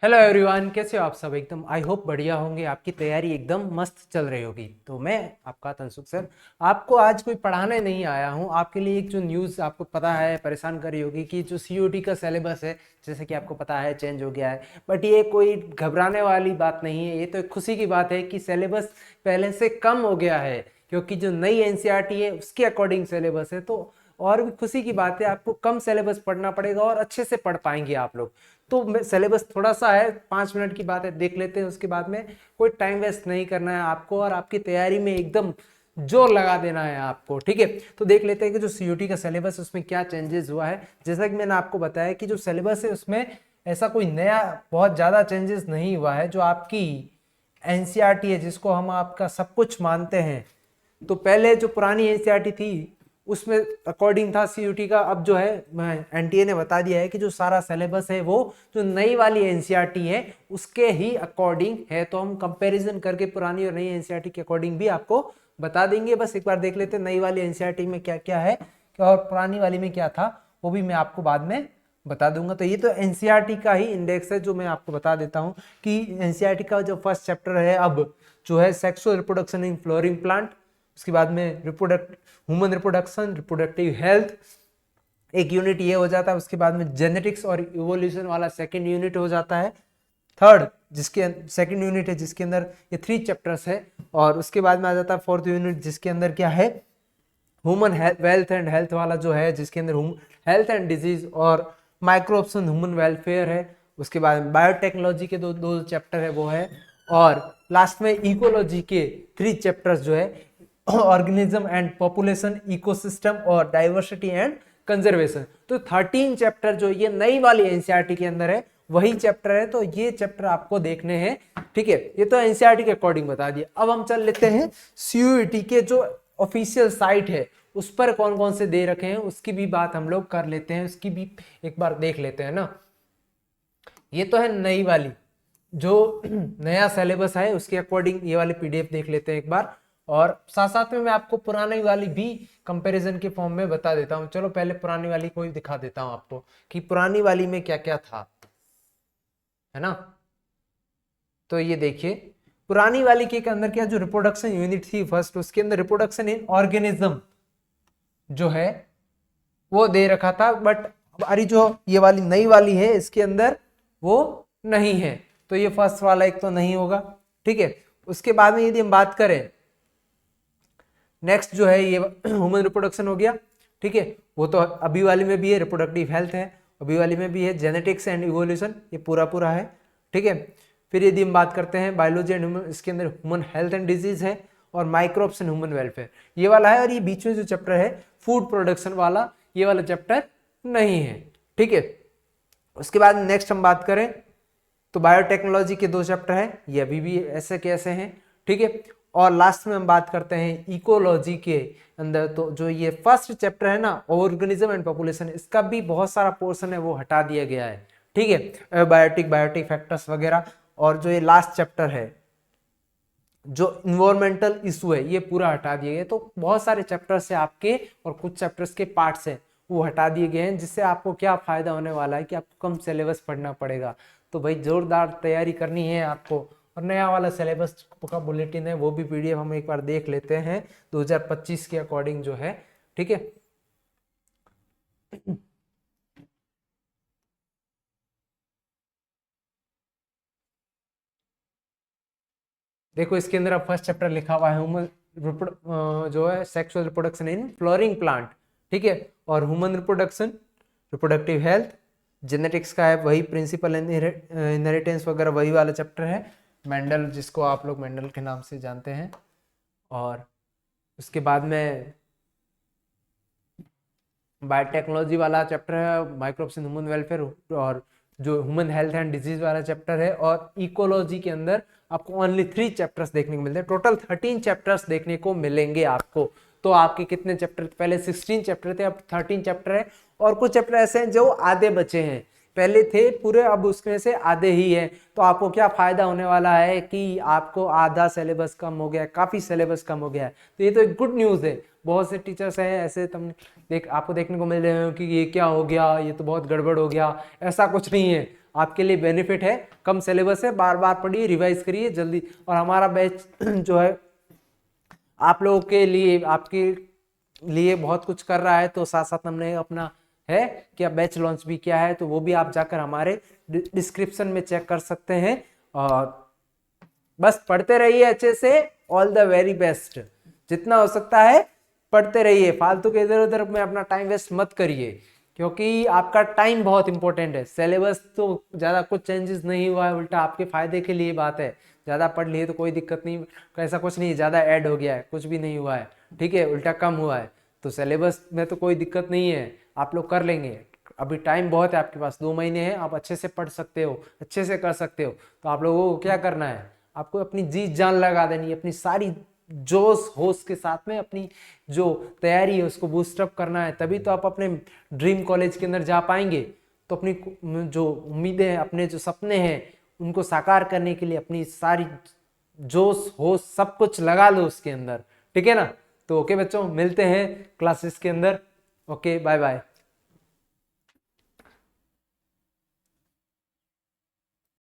Hello everyone, कैसे हो आप सब। एकदम आई होप बढ़िया होंगे, आपकी तैयारी एकदम मस्त चल रही होगी। तो मैं आपका तनसुख सर आपको आज कोई पढ़ाने नहीं आया हूँ। आपके लिए एक जो न्यूज़ आपको पता है परेशान कर रही होगी कि जो सीयूटी का सिलेबस है, जैसे कि आपको पता है चेंज हो गया है। बट ये कोई घबराने वाली बात नहीं है, ये तो एक खुशी की बात है कि सिलेबस पहले से कम हो गया है, क्योंकि जो नई एनसीईआरटी है उसके अकॉर्डिंग सिलेबस है। तो और भी खुशी की बात है, आपको कम सिलेबस पढ़ना पड़ेगा और अच्छे से पढ़ पाएंगे आप लोग। तो सिलेबस थोड़ा सा है, 5 मिनट की बात है, देख लेते हैं। उसके बाद में कोई टाइम वेस्ट नहीं करना है आपको, और आपकी तैयारी में एकदम जोर लगा देना है आपको। ठीक है, तो देख लेते हैं कि जो सीयूटी का सिलेबस उसमें क्या चेंजेस हुआ है। जैसा कि मैंने आपको बताया कि जो सिलेबस है उसमें ऐसा कोई नया बहुत ज़्यादा चेंजेस नहीं हुआ है। जो आपकी एनसीईआरटी है, जिसको हम आपका सब कुछ मानते हैं, तो पहले जो पुरानी एनसीईआरटी थी उसमें अकॉर्डिंग था सीयूटी का। अब जो है एनटीए ने बता दिया है कि जो सारा सिलेबस है वो जो नई वाली एनसीईआरटी है उसके ही अकॉर्डिंग है। तो हम कंपैरिजन करके पुरानी और नई एनसीईआरटी के अकॉर्डिंग भी आपको बता देंगे। बस एक बार देख लेते हैं नई वाली एनसीईआरटी में क्या क्या है और पुरानी वाली में क्या था, वो भी मैं आपको बाद में बता दूंगा। तो ये तो एनसीईआरटी का ही इंडेक्स है जो मैं आपको बता देता हूँ कि एनसीईआरटी का जो फर्स्ट चैप्टर है अब जो है sexual reproduction in flowering plant. उसके बाद में ह्यूमन रिप्रोडक्शन, रिप्रोडक्टिव हेल्थ एक यूनिट ये हो जाता है। उसके बाद में जेनेटिक्स और इवोल्यूशन वाला सेकंड यूनिट हो जाता है। थर्ड जिसके सेकंड यूनिट है जिसके अंदर ये 3 चैप्टर्स है। और उसके बाद में आ जाता है फोर्थ यूनिट जिसके अंदर क्या है, ह्यूमन वेल्थ एंड हेल्थ वाला जो है, जिसके अंदर हेल्थ एंड डिजीज और माइक्रोब्स एंड ह्यूमन वेलफेयर है। उसके बाद बायोटेक्नोलॉजी के दो दो चैप्टर है वो है। और लास्ट में इकोलॉजी के 3 चैप्टर्स जो है, ऑर्गेनिज्म एंड पॉपुलेशन, इकोसिस्टम और डाइवर्सिटी एंड कंजर्वेशन। तो 13 चैप्टर जो ये नई वाली एनसीईआरटी के अंदर है वही चैप्टर है। तो ये चैप्टर आपको देखने हैं। ठीक है, ये तो एनसीईआरटी के अकॉर्डिंग बता दिया। अब हम चल लेते हैं सीयूईटी के जो ऑफिशियल साइट है उस पर कौन कौन से दे रखे हैं उसकी भी बात हम लोग कर लेते हैं, उसकी भी एक बार देख लेते हैं ना। ये तो है नई वाली जो नया सिलेबस है उसके अकॉर्डिंग ये वाली पीडीएफ देख लेते हैं एक बार। और साथ साथ में मैं आपको पुरानी वाली भी कंपैरिजन के फॉर्म में बता देता हूँ। चलो पहले पुरानी वाली को ही दिखा देता हूँ आपको कि पुरानी वाली में क्या क्या था, है ना। तो ये देखिए पुरानी वाली के अंदर क्या, जो रिप्रोडक्शन यूनिट थी फर्स्ट, उसके अंदर रिप्रोडक्शन इन ऑर्गेनिज्म जो है वो दे रखा था। बट हमारी जो ये वाली नई वाली है इसके अंदर वो नहीं है। तो ये फर्स्ट वाला एक तो नहीं होगा। ठीक है, उसके बाद में यदि हम बात करें नेक्स्ट जो है ये ह्यूमन रिप्रोडक्शन हो गया। ठीक है, वो तो अभी वाली में भी है, रिप्रोडक्टिव हेल्थ है अभी वाली में भी है, जेनेटिक्स एंड इवोल्यूशन ये पूरा पूरा है। ठीक है, फिर यदि हम बात करते हैं बायोलॉजी एंड ह्यूमन, इसके अंदर ह्यूमन हेल्थ एंड डिजीज है और माइक्रोब्स एंड ह्यूमन वेलफेयर ये वाला है। और ये बीच में जो चैप्टर है फूड प्रोडक्शन वाला, ये वाला चैप्टर नहीं है। ठीक है, उसके बाद नेक्स्ट हम बात करें तो बायोटेक्नोलॉजी के 2 चैप्टर है, ये अभी भी ऐसे कैसे हैं। ठीक है, और लास्ट में हम बात करते हैं इकोलॉजी के अंदर। तो जो ये फर्स्ट चैप्टर है ना ऑर्गेनिज्म एंड पॉपुलेशन, इसका भी बहुत सारा पोर्शन है वो हटा दिया गया है। ठीक है, बायोटिक फैक्टर्स वगैरह। और जो ये लास्ट चैप्टर है जो इन्वायरमेंटल इशू है ये पूरा हटा दिए गए। तो बहुत सारे चैप्टर्स है आपके और कुछ चैप्टर्स के पार्ट्स हैं वो हटा दिए गए हैं, जिससे आपको क्या फायदा होने वाला है कि आपको कम सिलेबस पढ़ना पड़ेगा। तो भाई जोरदार तैयारी करनी है आपको। और नया वाला सिलेबस का बुलेटिन है वो भी पीडीएफ हम एक बार देख लेते हैं 2025 के अकॉर्डिंग जो है। ठीक है, देखो इसके अंदर अब फर्स्ट चैप्टर लिखा हुआ है ह्यूमन जो है sexual reproduction in flowering plant. ठीक है, और human reproduction, reproductive health, genetics का है वही प्रिंसिपल इनहेरिटेंस वगैरह वही वाला चैप्टर है। मेंडल जिसको आप लोग मेंडल के नाम से जानते हैं। और उसके बाद में बायोटेक्नोलॉजी वाला चैप्टर है, माइक्रोब्स इन ह्यूमन वेलफेयर, और जो ह्यूमन हेल्थ एंड डिजीज वाला चैप्टर है। और इकोलॉजी के अंदर आपको ओनली 3 चैप्टर्स देखने को मिलते हैं, टोटल 13 चैप्टर्स देखने को मिलेंगे आपको। तो आपके कितने चैप्टर, पहले 16 चैप्टर थे अब 13 चैप्टर है। और कुछ चैप्टर ऐसे हैं जो आधे बचे हैं, पहले थे पूरे अब उसमें से आधे ही है। तो आपको क्या फायदा होने वाला है कि आपको आधा सिलेबस कम हो गया है, काफी सिलेबस कम हो गया है। तो ये तो एक गुड न्यूज है। बहुत से टीचर्स हैं ऐसे आपको देखने को मिल रहे हो कि ये क्या हो गया, ये तो बहुत गड़बड़ हो गया। ऐसा कुछ नहीं है, आपके लिए बेनिफिट है, कम सिलेबस है, बार बार पढ़िए, रिवाइज करिए जल्दी। और हमारा बैच जो है आप लोगों के लिए, आपके लिए बहुत कुछ कर रहा है, तो साथ साथ हमने अपना है कि बैच लॉन्च भी किया है, तो वो भी आप जाकर हमारे डिस्क्रिप्शन में चेक कर सकते हैं। और बस पढ़ते रहिए अच्छे से, ऑल द वेरी बेस्ट। जितना हो सकता है पढ़ते रहिए, फालतू के इधर उधर में अपना टाइम वेस्ट मत करिए, क्योंकि आपका टाइम बहुत इंपॉर्टेंट है। सिलेबस तो ज़्यादा कुछ चेंजेस नहीं हुआ है, उल्टा आपके फायदे के लिए बात है। ज़्यादा पढ़ लिए तो कोई दिक्कत नहीं, ऐसा कुछ नहीं ज़्यादा ऐड हो गया है, कुछ भी नहीं हुआ है, ठीक है, उल्टा कम हुआ है। तो सिलेबस में तो कोई दिक्कत नहीं है, आप लोग कर लेंगे। अभी टाइम बहुत है आपके पास, 2 महीने हैं, आप अच्छे से पढ़ सकते हो, अच्छे से कर सकते हो। तो आप लोगों को क्या करना है, आपको अपनी जी जान लगा देनी है, अपनी सारी जोश होश के साथ में अपनी जो तैयारी है उसको बूस्टअप करना है, तभी तो आप अपने ड्रीम कॉलेज के अंदर जा पाएंगे। तो अपनी जो उम्मीदें हैं, अपने जो सपने हैं, उनको साकार करने के लिए अपनी सारी जोश होश सब कुछ लगा लो उसके अंदर, ठीक है ना। तो ओके बच्चों, मिलते हैं क्लासेस के अंदर। Okay, bye bye.